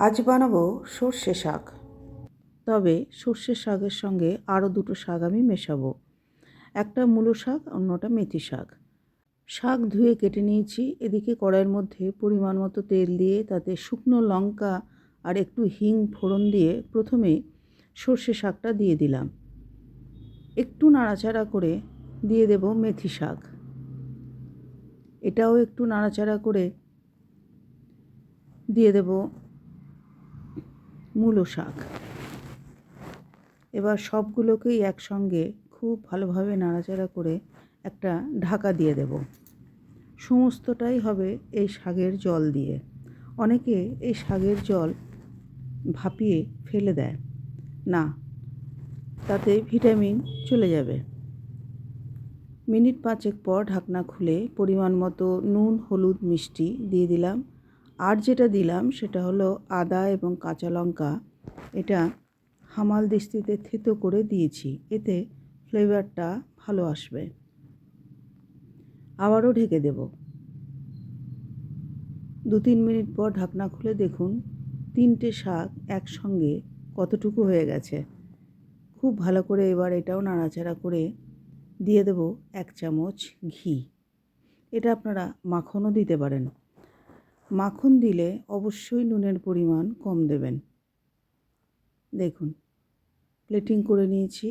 আজ বানাবো সর্ষে শাক। তবে সর্ষে শাকের সঙ্গে আরও দুটো শাক আমি মেশাবো। একটা মূলো শাক, অন্যটা মেথি শাক। শাক ধুয়ে কেটে নিয়েছি। এদিকে কড়াইয়ের মধ্যে পরিমাণ মতো তেল দিয়ে তাতে শুকনো লঙ্কা আর একটু হিং ফোড়ন দিয়ে প্রথমে সর্ষে শাকটা দিয়ে দিলাম। একটু নাড়াচাড়া করে দিয়ে দেব মেথি শাক। এটাও একটু নাড়াচাড়া করে দিয়ে দেব মূলো শাক। এবার সবগুলোকেই একসঙ্গে খুব ভালোভাবে নাড়াচাড়া করে একটা ঢাকা দিয়ে দেব। সমস্তটাই হবে এই শাকের জল দিয়ে। অনেকে এই শাকের জল ভাপিয়ে ফেলে দেয়, না, তাতে ভিটামিন চলে যাবে। মিনিট 5 পর ঢাকনা খুলে পরিমাণ মতো নুন, হলুদ, মিষ্টি দিয়ে দিলাম। আর যেটা দিলাম সেটা হলো আদা এবং কাঁচা লঙ্কা। এটা হামাল দিস্তিতে থেতো করে দিয়েছি, এতে ফ্লেভারটা ভালো আসবে। আবারও ঢেকে দেব। 2-3 মিনিট পর ঢাকনা খুলে দেখুন 3টে শাক একসঙ্গে কতটুকু হয়ে গেছে। খুব ভালো করে এবার এটাও নাড়াচাড়া করে দিয়ে দেব 1 চামচ ঘি। এটা আপনারা মাখনও দিতে পারেন। মাখন দিলে অবশ্যই নুনের পরিমাণ কম দেবেন। দেখুন প্লেটিং করে নিয়েছি।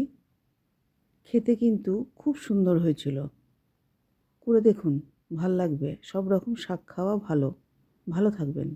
খেতে কিন্তু খুব সুন্দর হয়েছিল। করে দেখুন, ভাল লাগবে। সব রকম শাক খাওয়া ভালো। ভালো থাকবেন।